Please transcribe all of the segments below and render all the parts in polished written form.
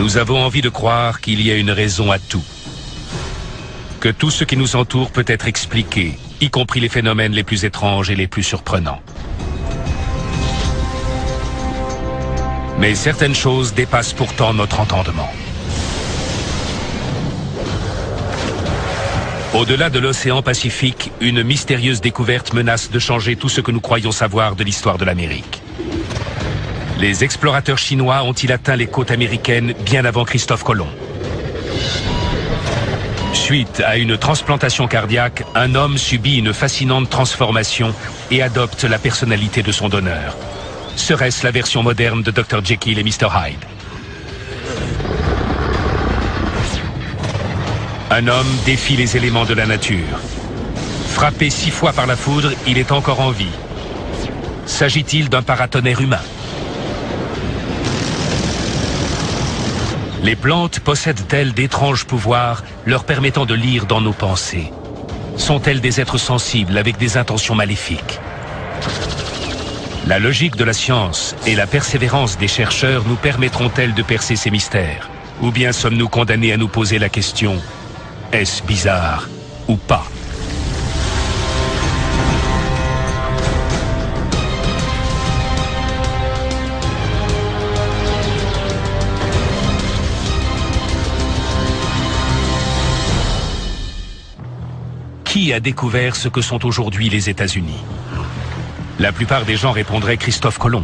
Nous avons envie de croire qu'il y a une raison à tout. Que tout ce qui nous entoure peut être expliqué, y compris les phénomènes les plus étranges et les plus surprenants. Mais certaines choses dépassent pourtant notre entendement. Au-delà de l'océan Pacifique, une mystérieuse découverte menace de changer tout ce que nous croyons savoir de l'histoire de l'Amérique. Les explorateurs chinois ont-ils atteint les côtes américaines bien avant Christophe Colomb? Suite à une transplantation cardiaque, un homme subit une fascinante transformation et adopte la personnalité de son donneur. Serait-ce la version moderne de Dr. Jekyll et Mr. Hyde? Un homme défie les éléments de la nature. Frappé 6 fois par la foudre, il est encore en vie. S'agit-il d'un paratonnerre humain? Les plantes possèdent-elles d'étranges pouvoirs leur permettant de lire dans nos pensées? Sont-elles des êtres sensibles avec des intentions maléfiques? La logique de la science et la persévérance des chercheurs nous permettront-elles de percer ces mystères? Ou bien sommes-nous condamnés à nous poser la question: est-ce bizarre ou pas? Qui a découvert ce que sont aujourd'hui les États-Unis? La plupart des gens répondraient Christophe Colomb.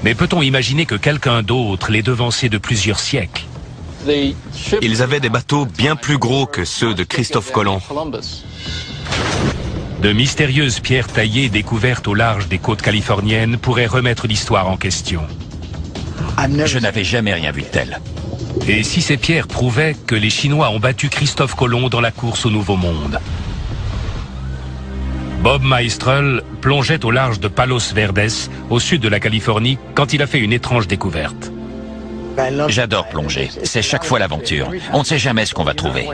Mais peut-on imaginer que quelqu'un d'autre l'ait devancé de plusieurs siècles? Ils avaient des bateaux bien plus gros que ceux de Christophe Colomb. De mystérieuses pierres taillées découvertes au large des côtes californiennes pourraient remettre l'histoire en question. Je n'avais jamais rien vu de tel. Et si ces pierres prouvaient que les Chinois ont battu Christophe Colomb dans la course au Nouveau Monde? Bob Maestrel plongeait au large de Palos Verdes, au sud de la Californie, quand il a fait une étrange découverte. J'adore plonger. C'est chaque fois l'aventure. On ne sait jamais ce qu'on va trouver.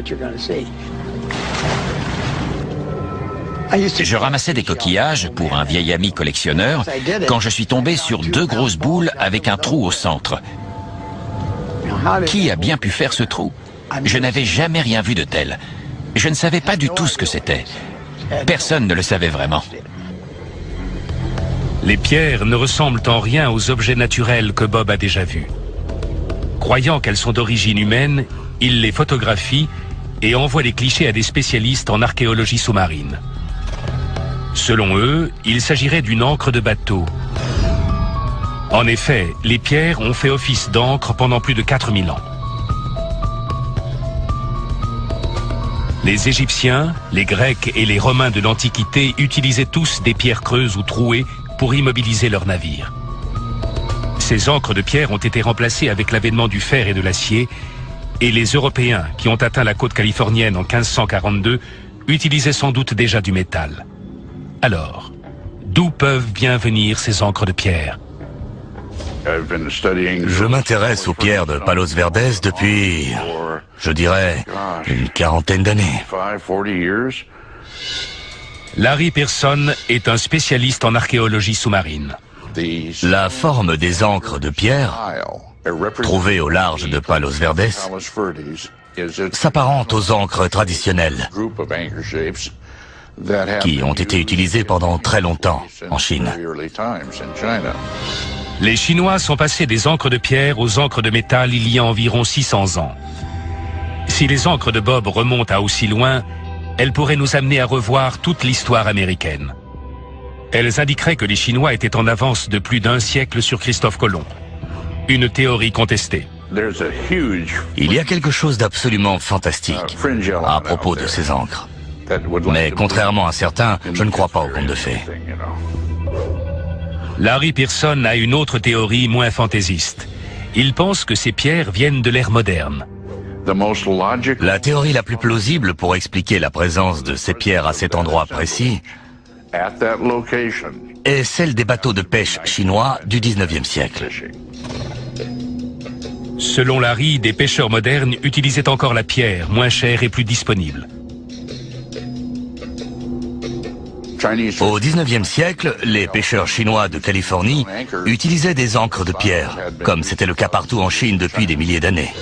Je ramassais des coquillages pour un vieil ami collectionneur quand je suis tombé sur 2 grosses boules avec un trou au centre. Qui a bien pu faire ce trou? Je n'avais jamais rien vu de tel. Je ne savais pas du tout ce que c'était. Personne ne le savait vraiment. Les pierres ne ressemblent en rien aux objets naturels que Bob a déjà vus. Croyant qu'elles sont d'origine humaine, il les photographie et envoie les clichés à des spécialistes en archéologie sous-marine. Selon eux, il s'agirait d'une encre de bateau. En effet, les pierres ont fait office d'encre pendant plus de 4000 ans. Les Égyptiens, les Grecs et les Romains de l'Antiquité utilisaient tous des pierres creuses ou trouées pour immobiliser leurs navires. Ces encres de pierre ont été remplacées avec l'avènement du fer et de l'acier, et les Européens, qui ont atteint la côte californienne en 1542, utilisaient sans doute déjà du métal. Alors, d'où peuvent bien venir ces encres de pierre? Je m'intéresse aux pierres de Palos Verdes depuis, je dirais, une 40aine d'années. Larry Pearson est un spécialiste en archéologie sous-marine. La forme des encres de pierre, trouvées au large de Palos Verdes, s'apparente aux encres traditionnelles qui ont été utilisées pendant très longtemps en Chine. Les Chinois sont passés des encres de pierre aux encres de métal il y a environ 600 ans. Si les encres de Bob remontent à aussi loin, elles pourraient nous amener à revoir toute l'histoire américaine. Elles indiqueraient que les Chinois étaient en avance de plus d'1 siècle sur Christophe Colomb. Une théorie contestée. Il y a quelque chose d'absolument fantastique à propos de ces encres. Mais contrairement à certains, je ne crois pas au conte de fées. Larry Pearson a une autre théorie moins fantaisiste. Il pense que ces pierres viennent de l'ère moderne. La théorie la plus plausible pour expliquer la présence de ces pierres à cet endroit précis est celle des bateaux de pêche chinois du 19e siècle. Selon Larry, des pêcheurs modernes utilisaient encore la pierre, moins chère et plus disponible. Au 19e siècle, les pêcheurs chinois de Californie utilisaient des ancres de pierre, comme c'était le cas partout en Chine depuis des milliers d'années.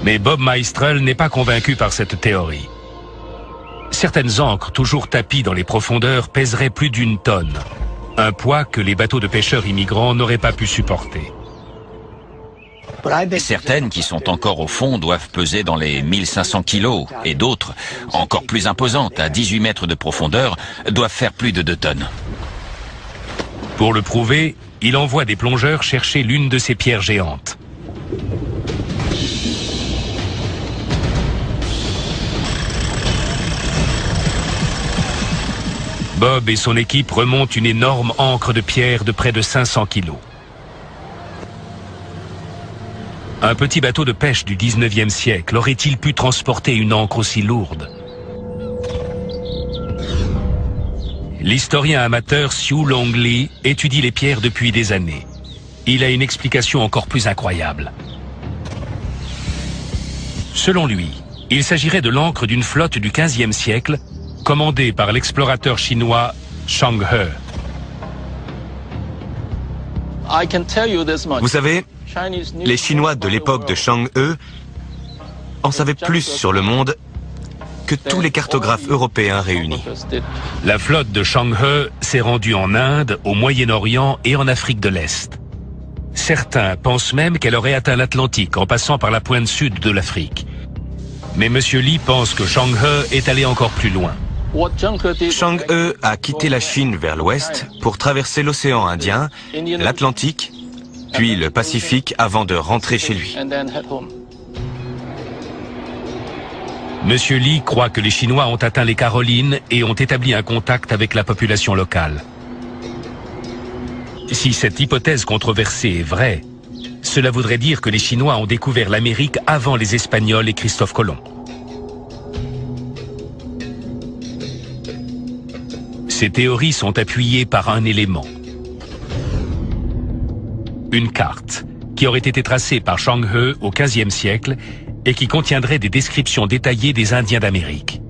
Mais Bob Meistrel n'est pas convaincu par cette théorie. Certaines ancres toujours tapies dans les profondeurs pèseraient plus d'1 tonne, un poids que les bateaux de pêcheurs immigrants n'auraient pas pu supporter. Certaines qui sont encore au fond doivent peser dans les 1500 kilos et d'autres, encore plus imposantes, à 18 mètres de profondeur, doivent faire plus de 2 tonnes. Pour le prouver, il envoie des plongeurs chercher l'une de ces pierres géantes. Bob et son équipe remontent une énorme ancre de pierre de près de 500 kilos. Un petit bateau de pêche du 19e siècle aurait-il pu transporter une ancre aussi lourde? L'historien amateur Hsu Long Lee étudie les pierres depuis des années. Il a une explication encore plus incroyable. Selon lui, il s'agirait de l'ancre d'une flotte du 15e siècle commandée par l'explorateur chinois Zheng He. Vous savez, les Chinois de l'époque de Zheng He en savaient plus sur le monde que tous les cartographes européens réunis. La flotte de Zheng He s'est rendue en Inde, au Moyen-Orient et en Afrique de l'Est. Certains pensent même qu'elle aurait atteint l'Atlantique en passant par la pointe sud de l'Afrique. Mais M. Lee pense que Zheng He est allé encore plus loin. Zheng He a quitté la Chine vers l'ouest pour traverser l'océan Indien, l'Atlantique, puis le Pacifique avant de rentrer chez lui. Monsieur Lee croit que les Chinois ont atteint les Carolines et ont établi un contact avec la population locale. Si cette hypothèse controversée est vraie, cela voudrait dire que les Chinois ont découvert l'Amérique avant les Espagnols et Christophe Colomb. Ces théories sont appuyées par un élément. Une carte qui aurait été tracée par Zheng He au XVe siècle et qui contiendrait des descriptions détaillées des Indiens d'Amérique.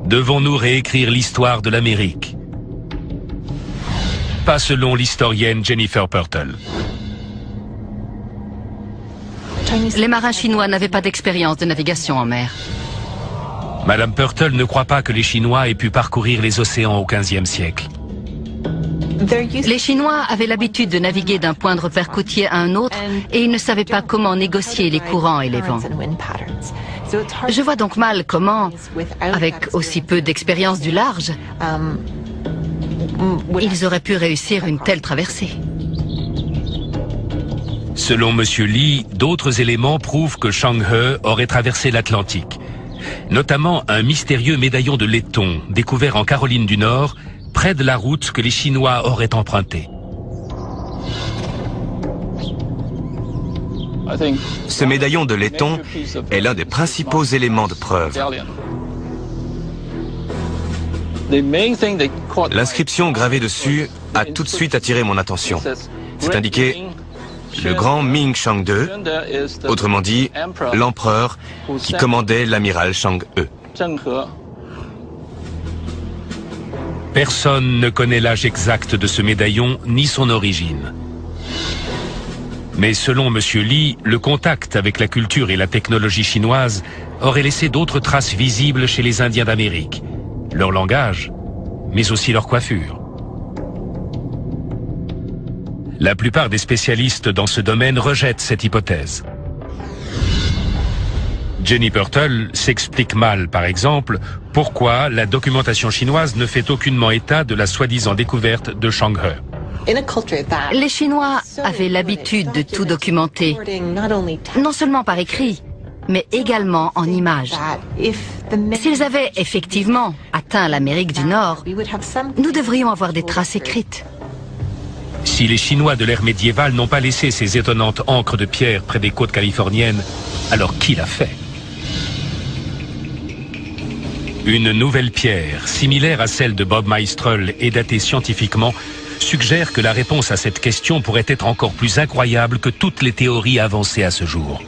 Devons-nous réécrire l'histoire de l'Amérique? Pas selon l'historienne Jennifer Purtle. Les marins chinois n'avaient pas d'expérience de navigation en mer. Madame Purtle ne croit pas que les Chinois aient pu parcourir les océans au XVe siècle. Les Chinois avaient l'habitude de naviguer d'un point de repère côtier à un autre et ils ne savaient pas comment négocier les courants et les vents. Je vois donc mal comment, avec aussi peu d'expérience du large, ils auraient pu réussir une telle traversée. Selon M. Lee, d'autres éléments prouvent que Zheng He aurait traversé l'Atlantique, notamment un mystérieux médaillon de laiton découvert en Caroline du Nord, près de la route que les Chinois auraient empruntée. Ce médaillon de laiton est l'un des principaux éléments de preuve. L'inscription gravée dessus a tout de suite attiré mon attention. C'est indiqué « Le grand Ming Changde », autrement dit, l'empereur qui commandait l'amiral Zheng He. Personne ne connaît l'âge exact de ce médaillon ni son origine. Mais selon M. Lee, le contact avec la culture et la technologie chinoise aurait laissé d'autres traces visibles chez les Indiens d'Amérique. Leur langage, mais aussi leur coiffure. La plupart des spécialistes dans ce domaine rejettent cette hypothèse. Jenny Purtle s'explique mal, par exemple, pourquoi la documentation chinoise ne fait aucunement état de la soi-disant découverte de Zheng He. Les Chinois avaient l'habitude de tout documenter, non seulement par écrit, mais également en images. S'ils avaient effectivement atteint l'Amérique du Nord, nous devrions avoir des traces écrites. Si les Chinois de l'ère médiévale n'ont pas laissé ces étonnantes ancres de pierre près des côtes californiennes, alors qui l'a fait? Une nouvelle pierre, similaire à celle de Bob Meistrel et datée scientifiquement, suggère que la réponse à cette question pourrait être encore plus incroyable que toutes les théories avancées à ce jour.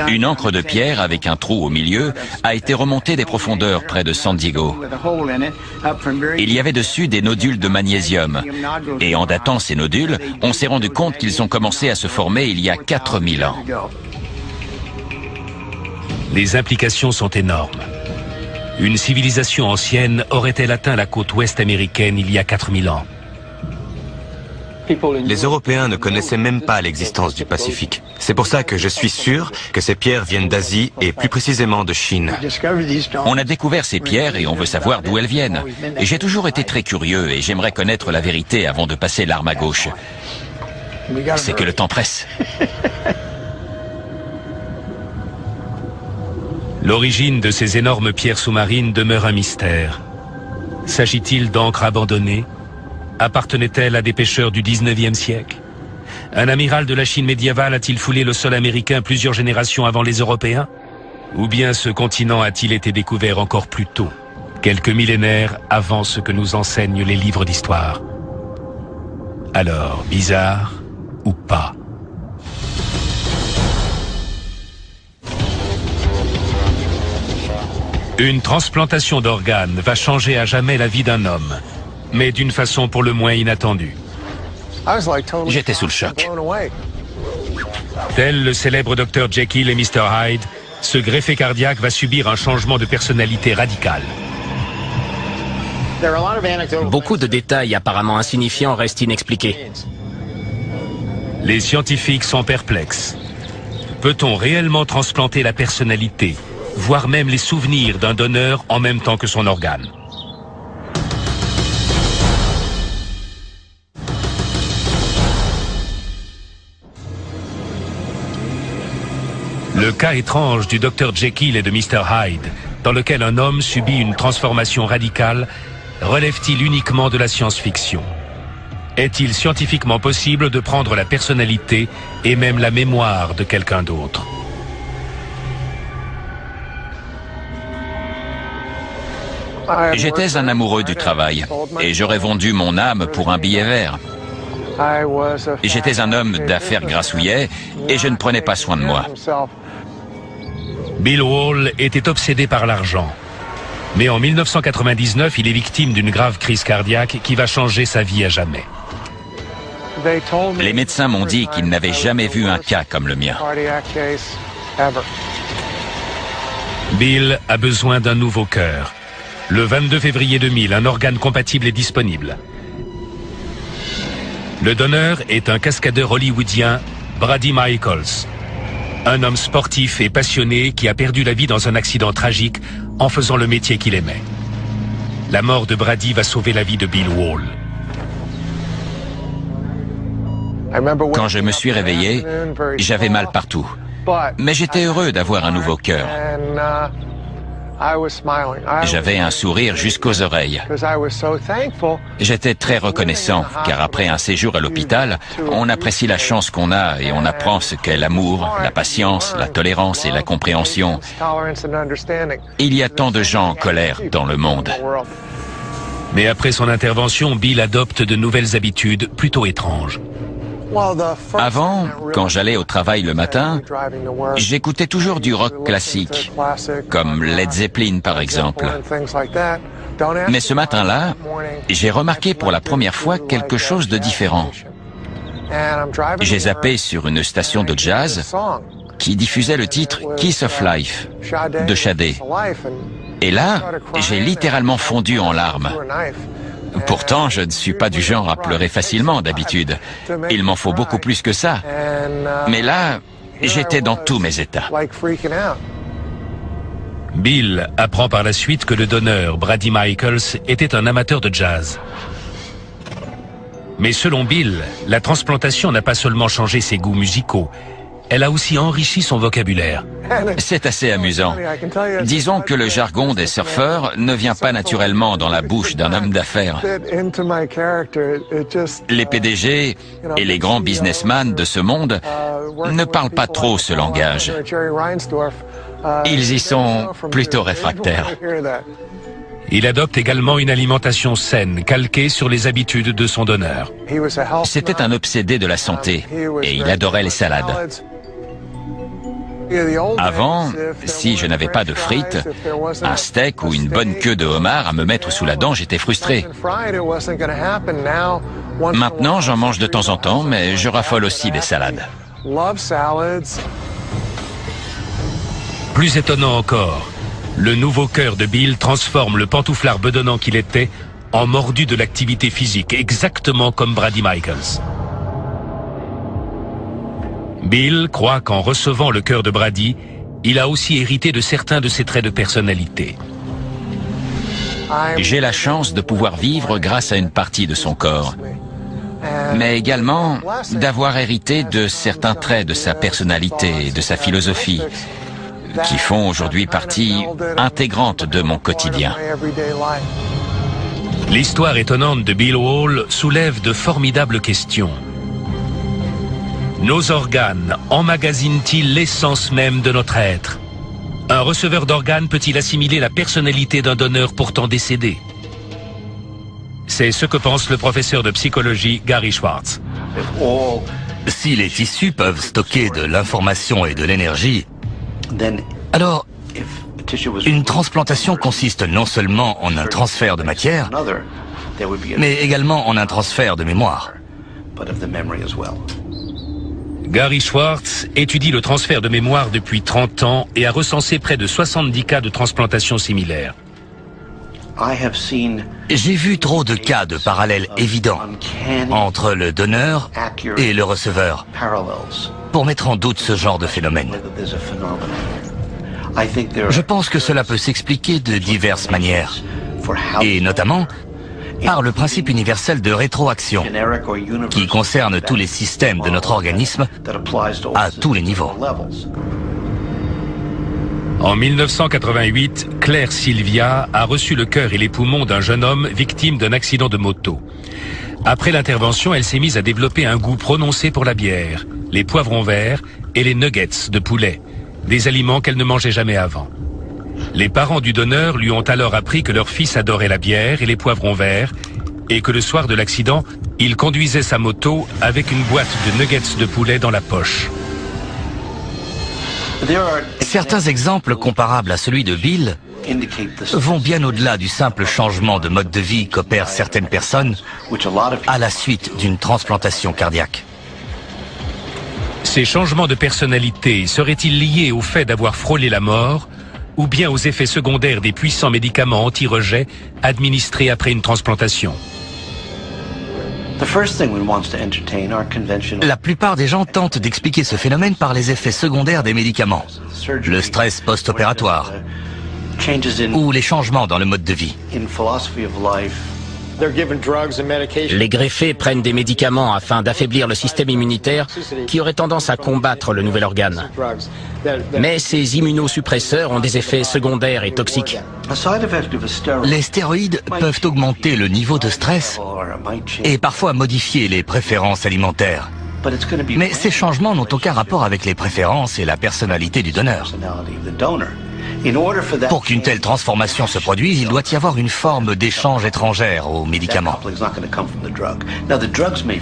Une encre de pierre avec un trou au milieu a été remontée des profondeurs près de San Diego. Il y avait dessus des nodules de magnésium. Et en datant ces nodules, on s'est rendu compte qu'ils ont commencé à se former il y a 4000 ans. Les implications sont énormes. Une civilisation ancienne aurait-elle atteint la côte ouest américaine il y a 4000 ans? Les Européens ne connaissaient même pas l'existence du Pacifique. C'est pour ça que je suis sûr que ces pierres viennent d'Asie et plus précisément de Chine. On a découvert ces pierres et on veut savoir d'où elles viennent. Et j'ai toujours été très curieux et j'aimerais connaître la vérité avant de passer l'arme à gauche. C'est que le temps presse. L'origine de ces énormes pierres sous-marines demeure un mystère. S'agit-il d'encre abandonnée? Appartenait-elle à des pêcheurs du 19e siècle? Un amiral de la Chine médiévale a-t-il foulé le sol américain plusieurs générations avant les Européens? Ou bien ce continent a-t-il été découvert encore plus tôt, quelques millénaires avant ce que nous enseignent les livres d'histoire? Alors, bizarre ou pas? Une transplantation d'organes va changer à jamais la vie d'un homme, mais d'une façon pour le moins inattendue. J'étais sous le choc. Tel le célèbre Dr Jekyll et Mr Hyde, ce greffé cardiaque va subir un changement de personnalité radical. Beaucoup de détails apparemment insignifiants restent inexpliqués. Les scientifiques sont perplexes. Peut-on réellement transplanter la personnalité, voire même les souvenirs d'un donneur en même temps que son organe? Le cas étrange du Dr Jekyll et de Mr Hyde, dans lequel un homme subit une transformation radicale, relève-t-il uniquement de la science-fiction? Est-il scientifiquement possible de prendre la personnalité et même la mémoire de quelqu'un d'autre? J'étais un amoureux du travail et j'aurais vendu mon âme pour un billet vert. J'étais un homme d'affaires grassouillet et je ne prenais pas soin de moi. Bill Wall était obsédé par l'argent. Mais en 1999, il est victime d'une grave crise cardiaque qui va changer sa vie à jamais. Les médecins m'ont dit qu'ils n'avaient jamais vu un cas comme le mien. Bill a besoin d'un nouveau cœur. Le 22 février 2000, un organe compatible est disponible. Le donneur est un cascadeur hollywoodien, Brady Michaels. Un homme sportif et passionné qui a perdu la vie dans un accident tragique en faisant le métier qu'il aimait. La mort de Brady va sauver la vie de Bill Wall. Quand je me suis réveillé, j'avais mal partout. Mais j'étais heureux d'avoir un nouveau cœur. J'avais un sourire jusqu'aux oreilles. J'étais très reconnaissant, car après un séjour à l'hôpital, on apprécie la chance qu'on a et on apprend ce qu'est l'amour, la patience, la tolérance et la compréhension. Il y a tant de gens en colère dans le monde. Mais après son intervention, Bill adopte de nouvelles habitudes plutôt étranges. Avant, quand j'allais au travail le matin, j'écoutais toujours du rock classique, comme Led Zeppelin par exemple. Mais ce matin-là, j'ai remarqué pour la première fois quelque chose de différent. J'ai zappé sur une station de jazz qui diffusait le titre Kiss of Life de Sade. Et là, j'ai littéralement fondu en larmes. Pourtant, je ne suis pas du genre à pleurer facilement d'habitude. Il m'en faut beaucoup plus que ça. Mais là, j'étais dans tous mes états. Bill apprend par la suite que le donneur, Brady Michaels, était un amateur de jazz. Mais selon Bill, la transplantation n'a pas seulement changé ses goûts musicaux, elle a aussi enrichi son vocabulaire. C'est assez amusant. Disons que le jargon des surfeurs ne vient pas naturellement dans la bouche d'un homme d'affaires. Les PDG et les grands businessmen de ce monde ne parlent pas trop ce langage. Ils y sont plutôt réfractaires. Il adopte également une alimentation saine, calquée sur les habitudes de son donneur. C'était un obsédé de la santé et il adorait les salades. Avant, si je n'avais pas de frites, un steak ou une bonne queue de homard à me mettre sous la dent, j'étais frustré. Maintenant, j'en mange de temps en temps, mais je raffole aussi des salades. Plus étonnant encore, le nouveau cœur de Bill transforme le pantouflard bedonnant qu'il était en mordu de l'activité physique, exactement comme Brady Michaels. Bill croit qu'en recevant le cœur de Brady, il a aussi hérité de certains de ses traits de personnalité. J'ai la chance de pouvoir vivre grâce à une partie de son corps, mais également d'avoir hérité de certains traits de sa personnalité et de sa philosophie, qui font aujourd'hui partie intégrante de mon quotidien. L'histoire étonnante de Bill Wall soulève de formidables questions. Nos organes emmagasinent-ils l'essence même de notre être? Un receveur d'organes peut-il assimiler la personnalité d'un donneur pourtant décédé? C'est ce que pense le professeur de psychologie Gary Schwartz. Si les tissus peuvent stocker de l'information et de l'énergie, alors une transplantation consiste non seulement en un transfert de matière, mais également en un transfert de mémoire. Gary Schwartz étudie le transfert de mémoire depuis 30 ans et a recensé près de 70 cas de transplantation similaires. J'ai vu trop de cas de parallèles évidents entre le donneur et le receveur pour mettre en doute ce genre de phénomène. Je pense que cela peut s'expliquer de diverses manières, et notamment par le principe universel de rétroaction, qui concerne tous les systèmes de notre organisme à tous les niveaux. En 1988, Claire Sylvia a reçu le cœur et les poumons d'un jeune homme victime d'un accident de moto. Après l'intervention, elle s'est mise à développer un goût prononcé pour la bière, les poivrons verts et les nuggets de poulet, des aliments qu'elle ne mangeait jamais avant. Les parents du donneur lui ont alors appris que leur fils adorait la bière et les poivrons verts et que le soir de l'accident, il conduisait sa moto avec une boîte de nuggets de poulet dans la poche. Certains exemples comparables à celui de Bill vont bien au-delà du simple changement de mode de vie qu'opèrent certaines personnes à la suite d'une transplantation cardiaque. Ces changements de personnalité seraient-ils liés au fait d'avoir frôlé la mort ou bien aux effets secondaires des puissants médicaments anti-rejet administrés après une transplantation? La plupart des gens tentent d'expliquer ce phénomène par les effets secondaires des médicaments, le stress post-opératoire ou les changements dans le mode de vie. Les greffés prennent des médicaments afin d'affaiblir le système immunitaire qui aurait tendance à combattre le nouvel organe. Mais ces immunosuppresseurs ont des effets secondaires et toxiques. Les stéroïdes peuvent augmenter le niveau de stress et parfois modifier les préférences alimentaires. Mais ces changements n'ont aucun rapport avec les préférences et la personnalité du donneur. Pour qu'une telle transformation se produise, il doit y avoir une forme d'échange étrangère aux médicaments.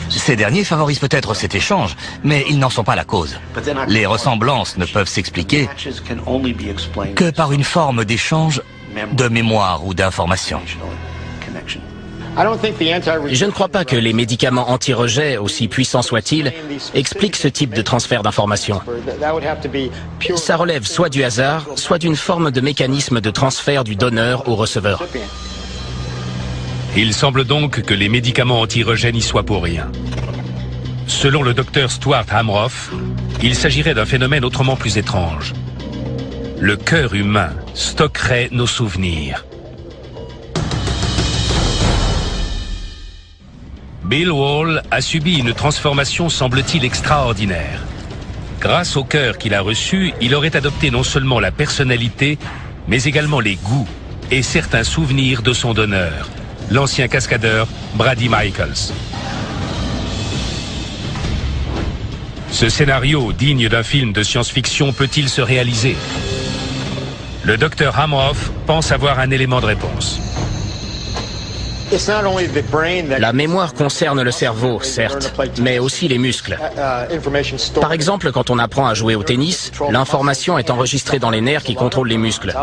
Ces derniers favorisent peut-être cet échange, mais ils n'en sont pas la cause. Les ressemblances ne peuvent s'expliquer que par une forme d'échange de mémoire ou d'information. Je ne crois pas que les médicaments anti-rejet, aussi puissants soient-ils, expliquent ce type de transfert d'informations. Ça relève soit du hasard, soit d'une forme de mécanisme de transfert du donneur au receveur. Il semble donc que les médicaments anti-rejet n'y soient pour rien. Selon le docteur Stuart Hamroff, il s'agirait d'un phénomène autrement plus étrange. Le cœur humain stockerait nos souvenirs. Bill Wall a subi une transformation, semble-t-il, extraordinaire. Grâce au cœur qu'il a reçu, il aurait adopté non seulement la personnalité, mais également les goûts et certains souvenirs de son donneur, l'ancien cascadeur Brady Michaels. Ce scénario, digne d'un film de science-fiction, peut-il se réaliser? Le docteur Hamroff pense avoir un élément de réponse. La mémoire concerne le cerveau, certes, mais aussi les muscles. Par exemple, quand on apprend à jouer au tennis, l'information est enregistrée dans les nerfs qui contrôlent les muscles.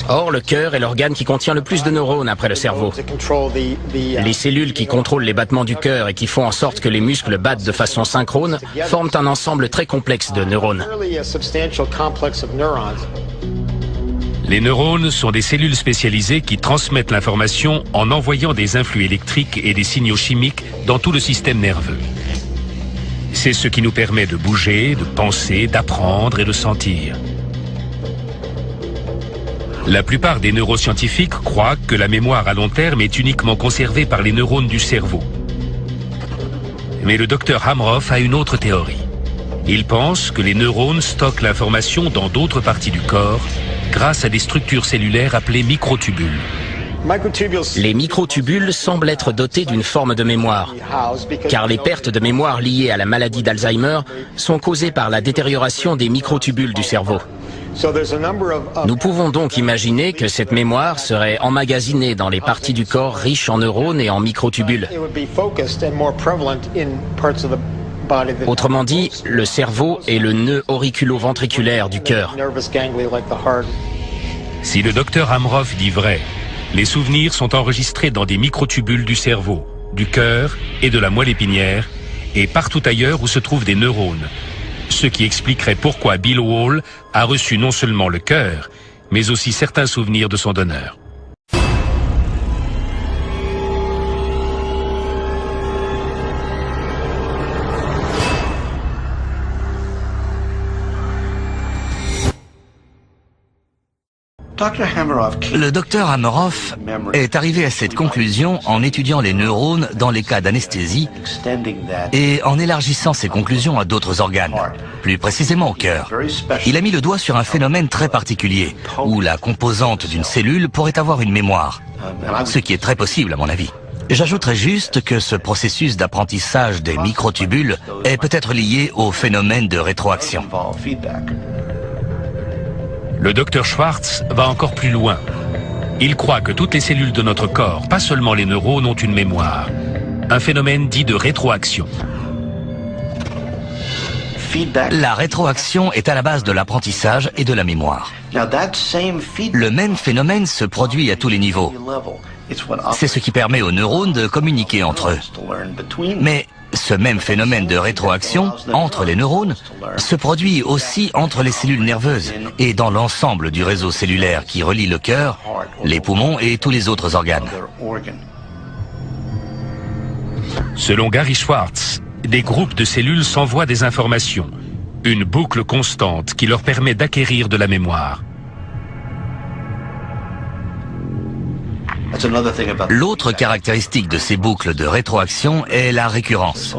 Or, le cœur est l'organe qui contient le plus de neurones après le cerveau. Les cellules qui contrôlent les battements du cœur et qui font en sorte que les muscles battent de façon synchrone forment un ensemble très complexe de neurones. Les neurones sont des cellules spécialisées qui transmettent l'information en envoyant des influx électriques et des signaux chimiques dans tout le système nerveux. C'est ce qui nous permet de bouger, de penser, d'apprendre et de sentir. La plupart des neuroscientifiques croient que la mémoire à long terme est uniquement conservée par les neurones du cerveau. Mais le docteur Hameroff a une autre théorie. Il pense que les neurones stockent l'information dans d'autres parties du corps grâce à des structures cellulaires appelées microtubules. Les microtubules semblent être dotés d'une forme de mémoire, car les pertes de mémoire liées à la maladie d'Alzheimer sont causées par la détérioration des microtubules du cerveau. Nous pouvons donc imaginer que cette mémoire serait emmagasinée dans les parties du corps riches en neurones et en microtubules. Autrement dit, le cerveau est le nœud auriculo-ventriculaire du cœur. Si le docteur Hameroff dit vrai, les souvenirs sont enregistrés dans des microtubules du cerveau, du cœur et de la moelle épinière, et partout ailleurs où se trouvent des neurones. Ce qui expliquerait pourquoi Bill Hall a reçu non seulement le cœur, mais aussi certains souvenirs de son donneur. Le docteur Hameroff est arrivé à cette conclusion en étudiant les neurones dans les cas d'anesthésie et en élargissant ses conclusions à d'autres organes, plus précisément au cœur. Il a mis le doigt sur un phénomène très particulier, où la composante d'une cellule pourrait avoir une mémoire, ce qui est très possible à mon avis. J'ajouterais juste que ce processus d'apprentissage des microtubules est peut-être lié au phénomène de rétroaction. Le docteur Schwartz va encore plus loin. Il croit que toutes les cellules de notre corps, pas seulement les neurones, ont une mémoire. Un phénomène dit de rétroaction. La rétroaction est à la base de l'apprentissage et de la mémoire. Le même phénomène se produit à tous les niveaux. C'est ce qui permet aux neurones de communiquer entre eux. Mais ce même phénomène de rétroaction entre les neurones se produit aussi entre les cellules nerveuses et dans l'ensemble du réseau cellulaire qui relie le cœur, les poumons et tous les autres organes. Selon Gary Schwartz, des groupes de cellules s'envoient des informations, une boucle constante qui leur permet d'acquérir de la mémoire. L'autre caractéristique de ces boucles de rétroaction est la récurrence.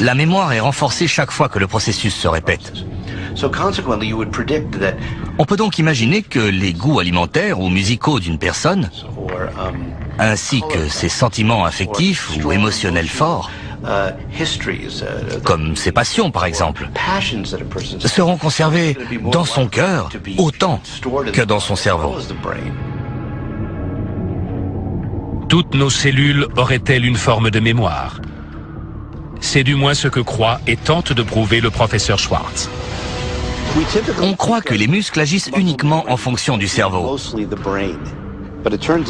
La mémoire est renforcée chaque fois que le processus se répète. On peut donc imaginer que les goûts alimentaires ou musicaux d'une personne, ainsi que ses sentiments affectifs ou émotionnels forts, comme ses passions par exemple, seront conservés dans son cœur autant que dans son cerveau. Toutes nos cellules auraient-elles une forme de mémoire? C'est du moins ce que croit et tente de prouver le professeur Schwartz. On croit que les muscles agissent uniquement en fonction du cerveau.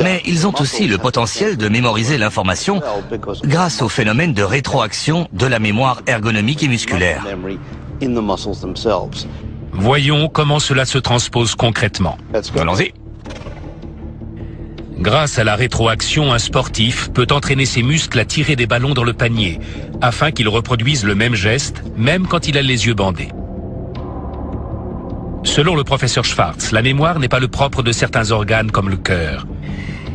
Mais ils ont aussi le potentiel de mémoriser l'information grâce au phénomène de rétroaction de la mémoire ergonomique et musculaire. Voyons comment cela se transpose concrètement. Allons-y. Grâce à la rétroaction, un sportif peut entraîner ses muscles à tirer des ballons dans le panier, afin qu'ils reproduisent le même geste, même quand il a les yeux bandés. Selon le professeur Schwartz, la mémoire n'est pas le propre de certains organes comme le cœur.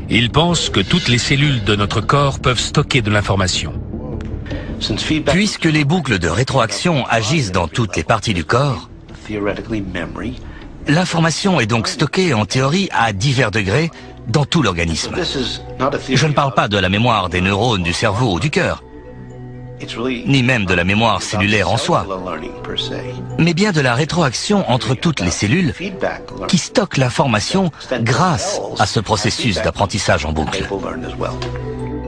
Il pense que toutes les cellules de notre corps peuvent stocker de l'information. Puisque les boucles de rétroaction agissent dans toutes les parties du corps, l'information est donc stockée en théorie à divers degrés dans tout l'organisme. Je ne parle pas de la mémoire des neurones du cerveau ou du cœur. ni même de la mémoire cellulaire en soi, mais bien de la rétroaction entre toutes les cellules qui stockent l'information grâce à ce processus d'apprentissage en boucle.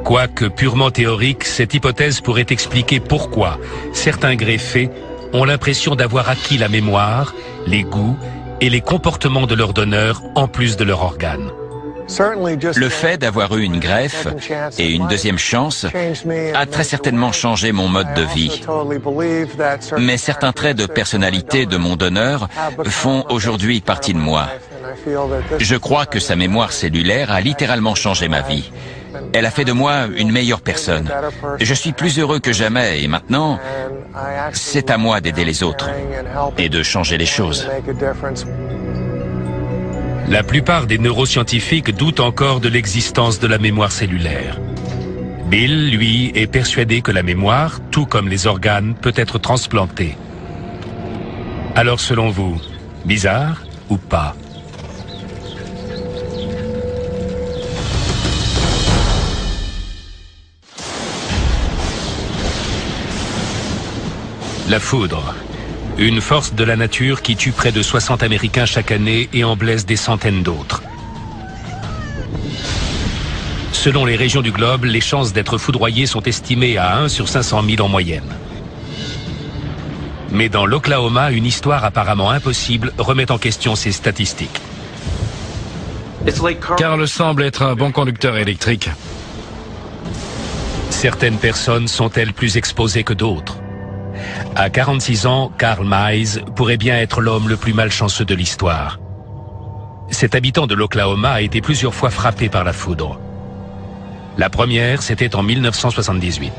Quoique purement théorique, cette hypothèse pourrait expliquer pourquoi certains greffés ont l'impression d'avoir acquis la mémoire, les goûts et les comportements de leur donneur en plus de leur organe. Le fait d'avoir eu une greffe et une deuxième chance a très certainement changé mon mode de vie. Mais certains traits de personnalité de mon donneur font aujourd'hui partie de moi. Je crois que sa mémoire cellulaire a littéralement changé ma vie. Elle a fait de moi une meilleure personne. Je suis plus heureux que jamais et maintenant, c'est à moi d'aider les autres et de changer les choses. La plupart des neuroscientifiques doutent encore de l'existence de la mémoire cellulaire. Bill, lui, est persuadé que la mémoire, tout comme les organes, peut être transplantée. Alors selon vous, bizarre ou pas? La foudre. Une force de la nature qui tue près de 60 Américains chaque année et en blesse des centaines d'autres. Selon les régions du globe, les chances d'être foudroyés sont estimées à 1 sur 500 000 en moyenne. Mais dans l'Oklahoma, une histoire apparemment impossible remet en question ces statistiques. Carl semble être un bon conducteur électrique. Certaines personnes sont-elles plus exposées que d'autres? À 46 ans, Carl Mize pourrait bien être l'homme le plus malchanceux de l'histoire. Cet habitant de l'Oklahoma a été plusieurs fois frappé par la foudre. La première, c'était en 1978.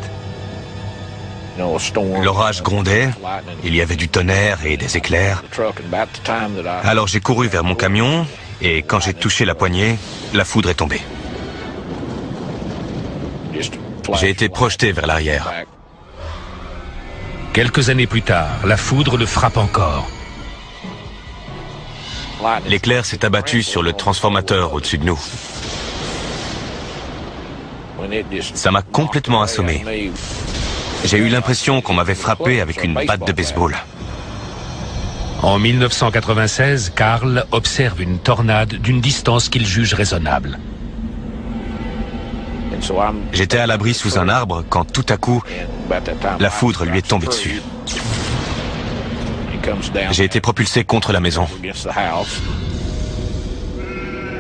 L'orage grondait, il y avait du tonnerre et des éclairs. Alors j'ai couru vers mon camion et quand j'ai touché la poignée, la foudre est tombée. J'ai été projeté vers l'arrière. Quelques années plus tard, la foudre le frappe encore. L'éclair s'est abattu sur le transformateur au-dessus de nous. Ça m'a complètement assommé. J'ai eu l'impression qu'on m'avait frappé avec une batte de baseball. En 1996, Carl observe une tornade d'une distance qu'il juge raisonnable. J'étais à l'abri sous un arbre quand tout à coup, la foudre lui est tombée dessus. J'ai été propulsé contre la maison.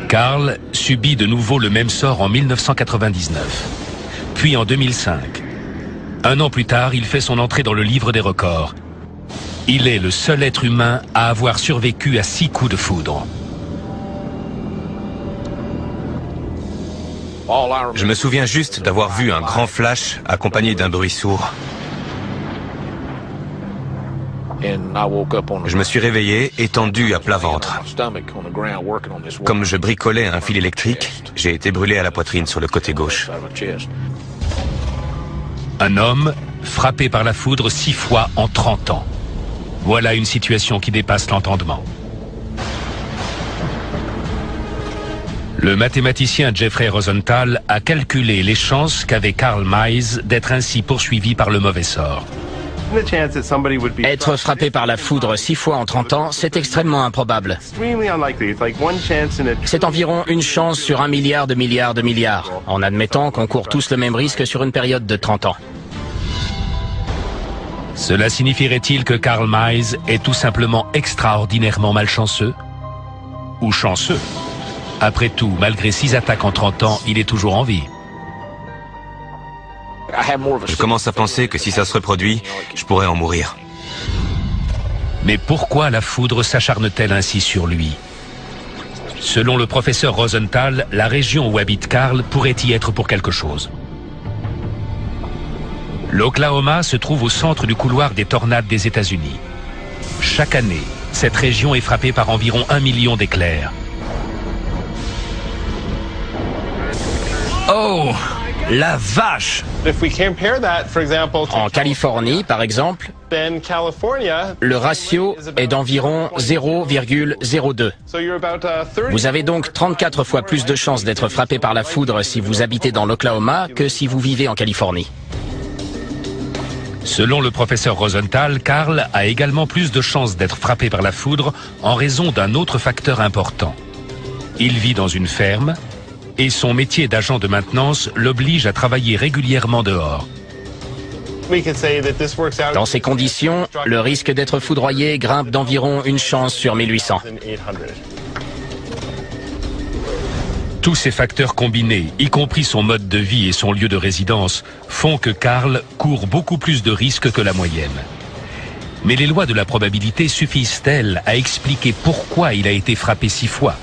Carl subit de nouveau le même sort en 1999, puis en 2005. Un an plus tard, il fait son entrée dans le livre des records. Il est le seul être humain à avoir survécu à 6 coups de foudre. Je me souviens juste d'avoir vu un grand flash accompagné d'un bruit sourd. Je me suis réveillé, étendu à plat ventre. Comme je bricolais un fil électrique, j'ai été brûlé à la poitrine sur le côté gauche. Un homme frappé par la foudre 6 fois en 30 ans. Voilà une situation qui dépasse l'entendement. Le mathématicien Jeffrey Rosenthal a calculé les chances qu'avait Carl Mize d'être ainsi poursuivi par le mauvais sort. Être frappé par la foudre 6 fois en 30 ans, c'est extrêmement improbable. C'est environ une chance sur 1 milliard de milliards de milliards, en admettant qu'on court tous le même risque sur une période de 30 ans. Cela signifierait-il que Carl Mize est tout simplement extraordinairement malchanceux? Ou chanceux? Après tout, malgré 6 attaques en 30 ans, il est toujours en vie. Je commence à penser que si ça se reproduit, je pourrais en mourir. Mais pourquoi la foudre s'acharne-t-elle ainsi sur lui? Selon le professeur Rosenthal, la région où habite Carl pourrait y être pour quelque chose. L'Oklahoma se trouve au centre du couloir des tornades des États-Unis. Chaque année, cette région est frappée par environ 1 million d'éclairs. Oh, la vache! En Californie, par exemple, le ratio est d'environ 0,02. Vous avez donc 34 fois plus de chances d'être frappé par la foudre si vous habitez dans l'Oklahoma que si vous vivez en Californie. Selon le professeur Rosenthal, Karl a également plus de chances d'être frappé par la foudre en raison d'un autre facteur important. Il vit dans une ferme et son métier d'agent de maintenance l'oblige à travailler régulièrement dehors. Dans ces conditions, le risque d'être foudroyé grimpe d'environ une chance sur 1800. Tous ces facteurs combinés, y compris son mode de vie et son lieu de résidence, font que Karl court beaucoup plus de risques que la moyenne. Mais les lois de la probabilité suffisent-elles à expliquer pourquoi il a été frappé 6 fois?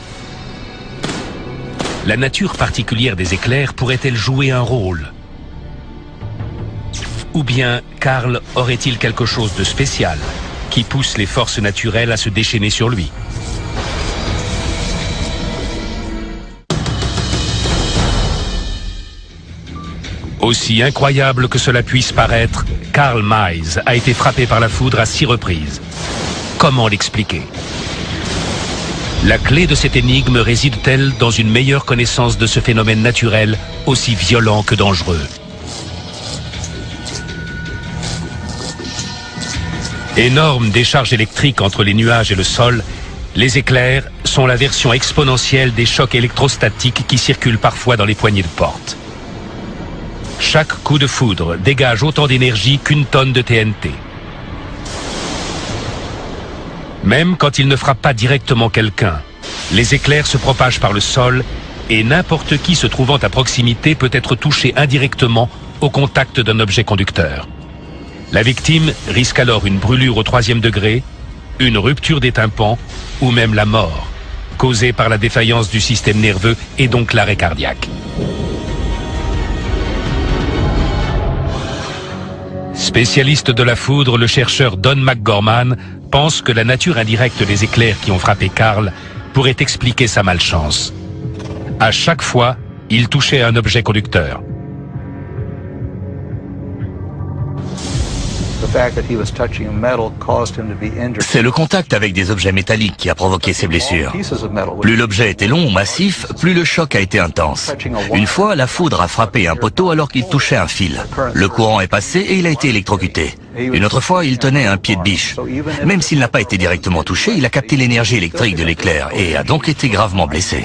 La nature particulière des éclairs pourrait-elle jouer un rôle? Ou bien Karl aurait-il quelque chose de spécial qui pousse les forces naturelles à se déchaîner sur lui? Aussi incroyable que cela puisse paraître, Karl Mayes a été frappé par la foudre à 6 reprises. Comment l'expliquer? La clé de cette énigme réside-t-elle dans une meilleure connaissance de ce phénomène naturel aussi violent que dangereux? Énormes décharges électriques entre les nuages et le sol, les éclairs sont la version exponentielle des chocs électrostatiques qui circulent parfois dans les poignées de porte. Chaque coup de foudre dégage autant d'énergie qu'une tonne de TNT. Même quand il ne frappe pas directement quelqu'un, les éclairs se propagent par le sol et n'importe qui se trouvant à proximité peut être touché indirectement au contact d'un objet conducteur. La victime risque alors une brûlure au 3e degré, une rupture des tympans ou même la mort, causée par la défaillance du système nerveux et donc l'arrêt cardiaque. Spécialiste de la foudre, le chercheur Don McGorman pense que la nature indirecte des éclairs qui ont frappé Karl pourrait expliquer sa malchance. À chaque fois, il touchait un objet conducteur. C'est le contact avec des objets métalliques qui a provoqué ces blessures. Plus l'objet était long ou massif, plus le choc a été intense. Une fois, la foudre a frappé un poteau alors qu'il touchait un fil. Le courant est passé et il a été électrocuté. Une autre fois, il tenait un pied de biche. Même s'il n'a pas été directement touché, il a capté l'énergie électrique de l'éclair et a donc été gravement blessé.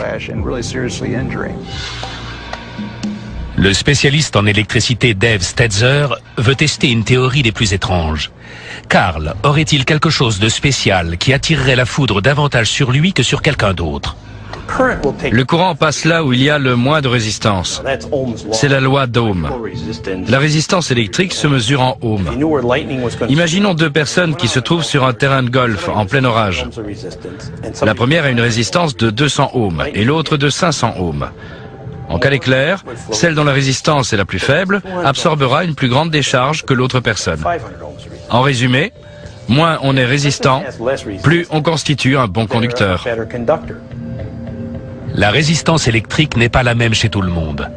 Le spécialiste en électricité Dave Stetzer veut tester une théorie des plus étranges. Karl aurait-il quelque chose de spécial qui attirerait la foudre davantage sur lui que sur quelqu'un d'autre? Le courant passe là où il y a le moins de résistance. C'est la loi d'Ohm. La résistance électrique se mesure en ohms. Imaginons 2 personnes qui se trouvent sur un terrain de golf en plein orage. La première a une résistance de 200 ohms et l'autre de 500 ohms. En cas d'éclair, celle dont la résistance est la plus faible absorbera une plus grande décharge que l'autre personne. En résumé, moins on est résistant, plus on constitue un bon conducteur. La résistance électrique n'est pas la même chez tout le monde.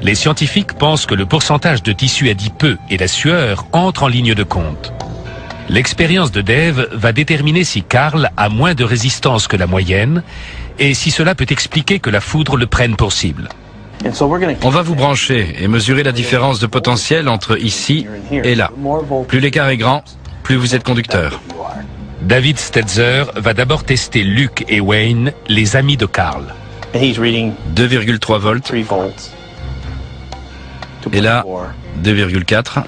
Les scientifiques pensent que le pourcentage de tissu adipeux et la sueur entrent en ligne de compte. L'expérience de Dave va déterminer si Karl a moins de résistance que la moyenne et si cela peut expliquer que la foudre le prenne pour cible. On va vous brancher et mesurer la différence de potentiel entre ici et là. Plus l'écart est grand, plus vous êtes conducteur. David Stetzer va d'abord tester Luke et Wayne, les amis de Karl. 2,3 volts. Et là, 2,4.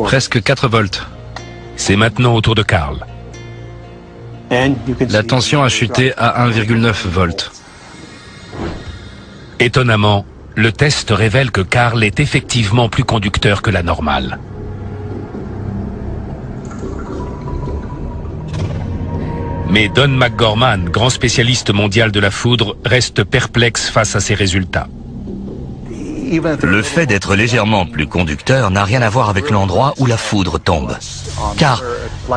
Presque 4 volts. C'est maintenant au tour de Karl. La tension a chuté à 1,9 volts. Étonnamment, le test révèle que Karl est effectivement plus conducteur que la normale. Mais Don McGorman, grand spécialiste mondial de la foudre, reste perplexe face à ces résultats. Le fait d'être légèrement plus conducteur n'a rien à voir avec l'endroit où la foudre tombe. Car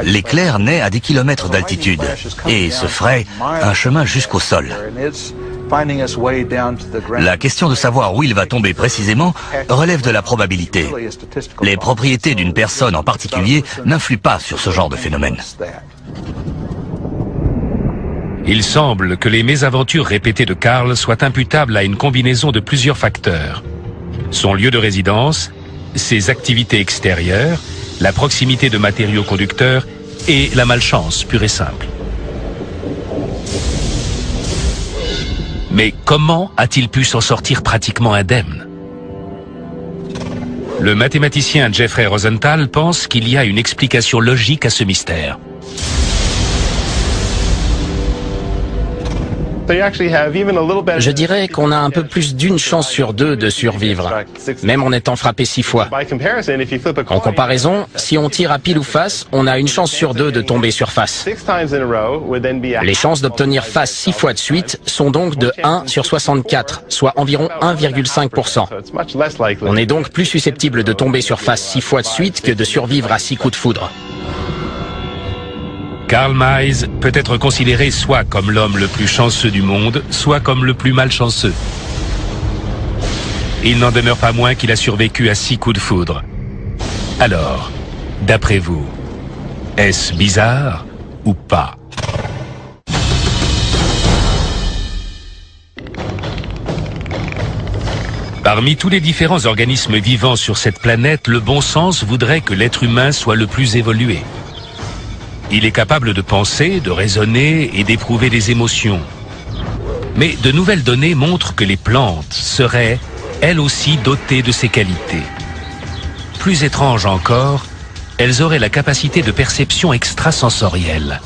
l'éclair naît à des kilomètres d'altitude et se fraye un chemin jusqu'au sol. La question de savoir où il va tomber précisément relève de la probabilité. Les propriétés d'une personne en particulier n'influent pas sur ce genre de phénomène. Il semble que les mésaventures répétées de Karl soient imputables à une combinaison de plusieurs facteurs. Son lieu de résidence, ses activités extérieures, la proximité de matériaux conducteurs et la malchance pure et simple. Mais comment a-t-il pu s'en sortir pratiquement indemne? Le mathématicien Jeffrey Rosenthal pense qu'il y a une explication logique à ce mystère. Je dirais qu'on a un peu plus d'une chance sur deux de survivre, même en étant frappé 6 fois. En comparaison, si on tire à pile ou face, on a une chance sur 2 de tomber sur face. Les chances d'obtenir face 6 fois de suite sont donc de 1 sur 64, soit environ 1,5%. On est donc plus susceptible de tomber sur face 6 fois de suite que de survivre à 6 coups de foudre. Karl Mayes peut être considéré soit comme l'homme le plus chanceux du monde, soit comme le plus malchanceux. Il n'en demeure pas moins qu'il a survécu à 6 coups de foudre. Alors, d'après vous, est-ce bizarre ou pas? Parmi tous les différents organismes vivants sur cette planète, le bon sens voudrait que l'être humain soit le plus évolué. Il est capable de penser, de raisonner et d'éprouver des émotions. Mais de nouvelles données montrent que les plantes seraient, elles aussi, dotées de ces qualités. Plus étrange encore, elles auraient la capacité de perception extrasensorielle.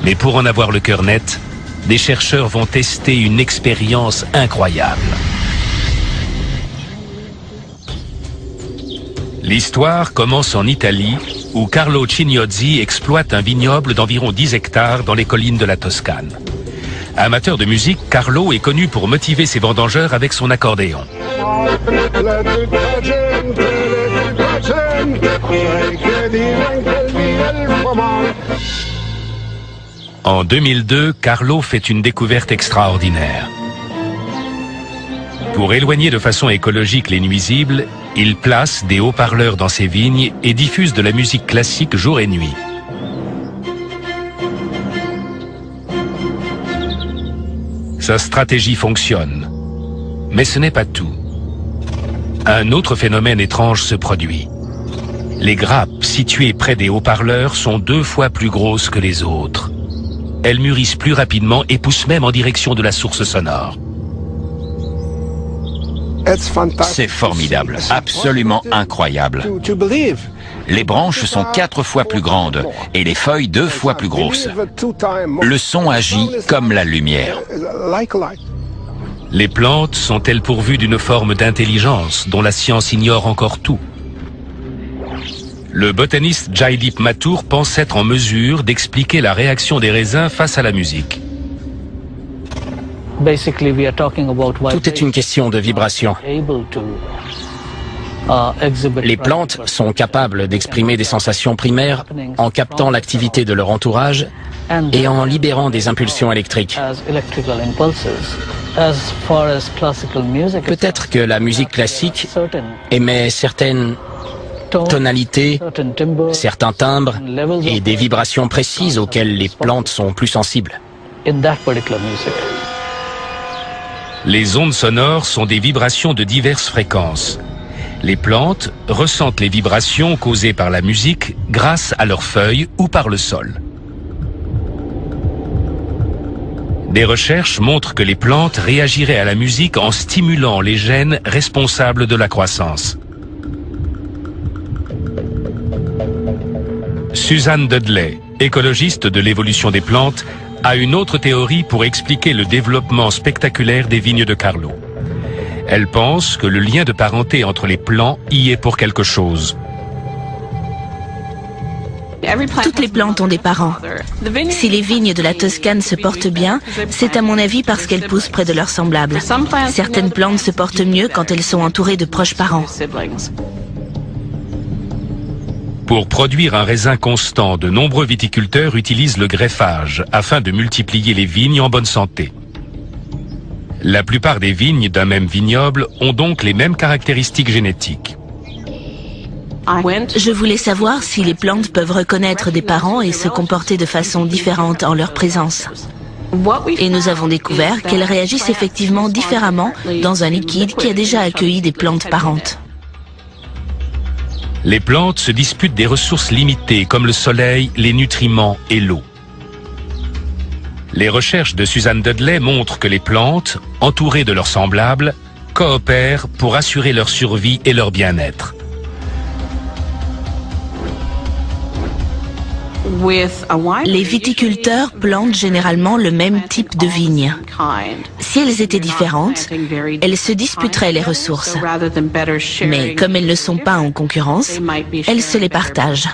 Mais pour en avoir le cœur net, des chercheurs vont tester une expérience incroyable. L'histoire commence en Italie, où Carlo Cignozzi exploite un vignoble d'environ 10 hectares dans les collines de la Toscane. Amateur de musique, Carlo est connu pour motiver ses vendangeurs avec son accordéon. En 2002, Carlo fait une découverte extraordinaire. Pour éloigner de façon écologique les nuisibles, il place des haut-parleurs dans ses vignes et diffuse de la musique classique jour et nuit. Sa stratégie fonctionne. Mais ce n'est pas tout. Un autre phénomène étrange se produit. Les grappes situées près des haut-parleurs sont 2 fois plus grosses que les autres. Elles mûrissent plus rapidement et poussent même en direction de la source sonore. C'est formidable, absolument incroyable. Les branches sont 4 fois plus grandes et les feuilles 2 fois plus grosses. Le son agit comme la lumière. Les plantes sont-elles pourvues d'une forme d'intelligence dont la science ignore encore tout? Le botaniste Jaideep Mathur pense être en mesure d'expliquer la réaction des raisins face à la musique. Tout est une question de vibration. Les plantes sont capables d'exprimer des sensations primaires en captant l'activité de leur entourage et en libérant des impulsions électriques. Peut-être que la musique classique émet certaines tonalités, certains timbres et des vibrations précises auxquelles les plantes sont plus sensibles. Les ondes sonores sont des vibrations de diverses fréquences. Les plantes ressentent les vibrations causées par la musique grâce à leurs feuilles ou par le sol. Des recherches montrent que les plantes réagiraient à la musique en stimulant les gènes responsables de la croissance. Suzanne Dudley, écologiste de l'évolution des plantes, a une autre théorie pour expliquer le développement spectaculaire des vignes de Carlo. Elle pense que le lien de parenté entre les plants y est pour quelque chose. Toutes les plantes ont des parents. Si les vignes de la Toscane se portent bien, c'est à mon avis parce qu'elles poussent près de leurs semblables. Certaines plantes se portent mieux quand elles sont entourées de proches parents. Pour produire un raisin constant, de nombreux viticulteurs utilisent le greffage afin de multiplier les vignes en bonne santé. La plupart des vignes d'un même vignoble ont donc les mêmes caractéristiques génétiques. Je voulais savoir si les plantes peuvent reconnaître des parents et se comporter de façon différente en leur présence. Et nous avons découvert qu'elles réagissent effectivement différemment dans un liquide qui a déjà accueilli des plantes parentes. Les plantes se disputent des ressources limitées comme le soleil, les nutriments et l'eau. Les recherches de Suzanne Dudley montrent que les plantes, entourées de leurs semblables, coopèrent pour assurer leur survie et leur bien-être. Les viticulteurs plantent généralement le même type de vigne. Si elles étaient différentes, elles se disputeraient les ressources. Mais comme elles ne sont pas en concurrence, elles se les partagent.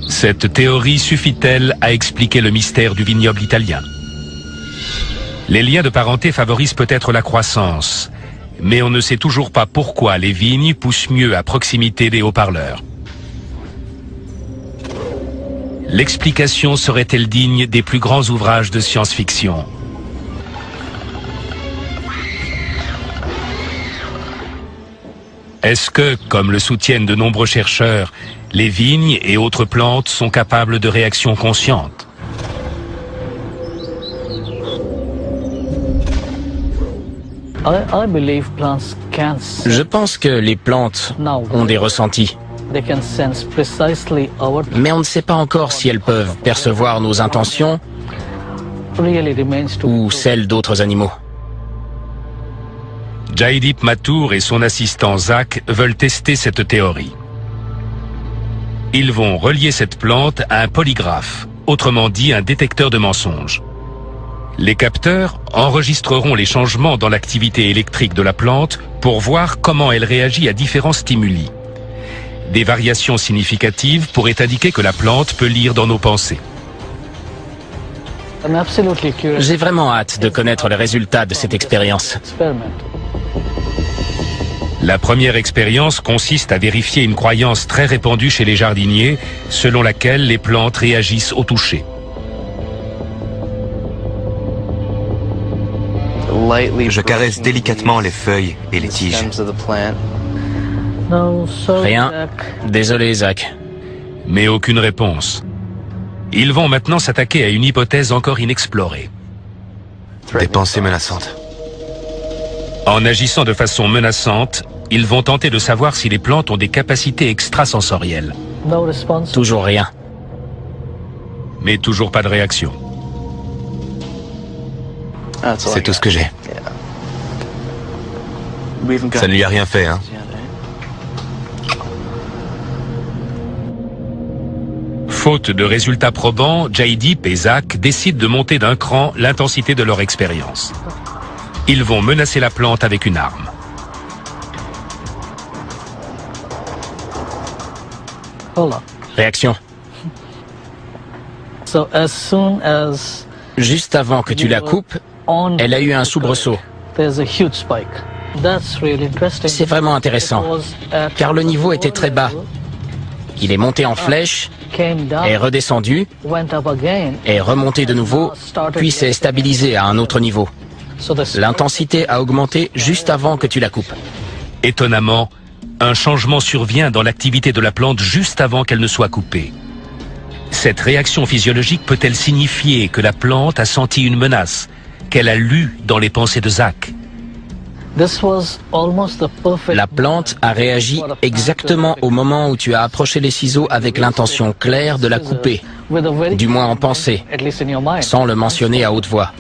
Cette théorie suffit-elle à expliquer le mystère du vignoble italien? Les liens de parenté favorisent peut-être la croissance, mais on ne sait toujours pas pourquoi les vignes poussent mieux à proximité des haut-parleurs. L'explication serait-elle digne des plus grands ouvrages de science-fiction? Est-ce que, comme le soutiennent de nombreux chercheurs, les vignes et autres plantes sont capables de réactions conscientes? Je pense que les plantes ont des ressentis. Mais on ne sait pas encore si elles peuvent percevoir nos intentions ou celles d'autres animaux. Jaideep Mathur et son assistant Zach veulent tester cette théorie. Ils vont relier cette plante à un polygraphe, autrement dit un détecteur de mensonges. Les capteurs enregistreront les changements dans l'activité électrique de la plante pour voir comment elle réagit à différents stimuli. Des variations significatives pourraient indiquer que la plante peut lire dans nos pensées. J'ai vraiment hâte de connaître les résultats de cette expérience. La première expérience consiste à vérifier une croyance très répandue chez les jardiniers, selon laquelle les plantes réagissent au toucher. Je caresse délicatement les feuilles et les tiges. Rien. Désolé, Zach. Mais aucune réponse. Ils vont maintenant s'attaquer à une hypothèse encore inexplorée. Des pensées menaçantes. En agissant de façon menaçante, ils vont tenter de savoir si les plantes ont des capacités extrasensorielles. Toujours rien. Mais toujours pas de réaction. C'est tout ce que j'ai. Ça ne lui a rien fait, hein? Faute de résultats probants, Jaideep et Zach décident de monter d'un cran l'intensité de leur expérience. Ils vont menacer la plante avec une arme. Réaction. Juste avant que tu la coupes, elle a eu un soubresaut. C'est vraiment intéressant, car le niveau était très bas. Il est monté en flèche, est redescendu, est remonté de nouveau, puis s'est stabilisé à un autre niveau. L'intensité a augmenté juste avant que tu la coupes. Étonnamment, un changement survient dans l'activité de la plante juste avant qu'elle ne soit coupée. Cette réaction physiologique peut-elle signifier que la plante a senti une menace, qu'elle a lu dans les pensées de Zach? La plante a réagi exactement au moment où tu as approché les ciseaux avec l'intention claire de la couper, du moins en pensée, sans le mentionner à haute voix.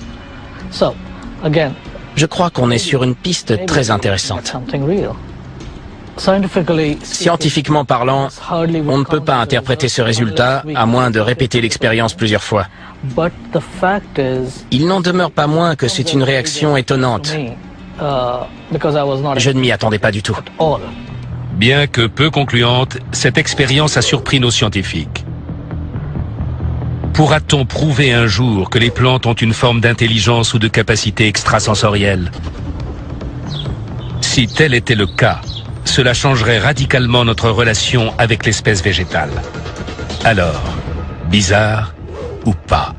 Je crois qu'on est sur une piste très intéressante. Scientifiquement parlant, on ne peut pas interpréter ce résultat à moins de répéter l'expérience plusieurs fois. Il n'en demeure pas moins que c'est une réaction étonnante. Je ne m'y attendais pas du tout. Bien que peu concluante, cette expérience a surpris nos scientifiques. Pourra-t-on prouver un jour que les plantes ont une forme d'intelligence ou de capacité extrasensorielle? Si tel était le cas, cela changerait radicalement notre relation avec l'espèce végétale. Alors, bizarre ou pas?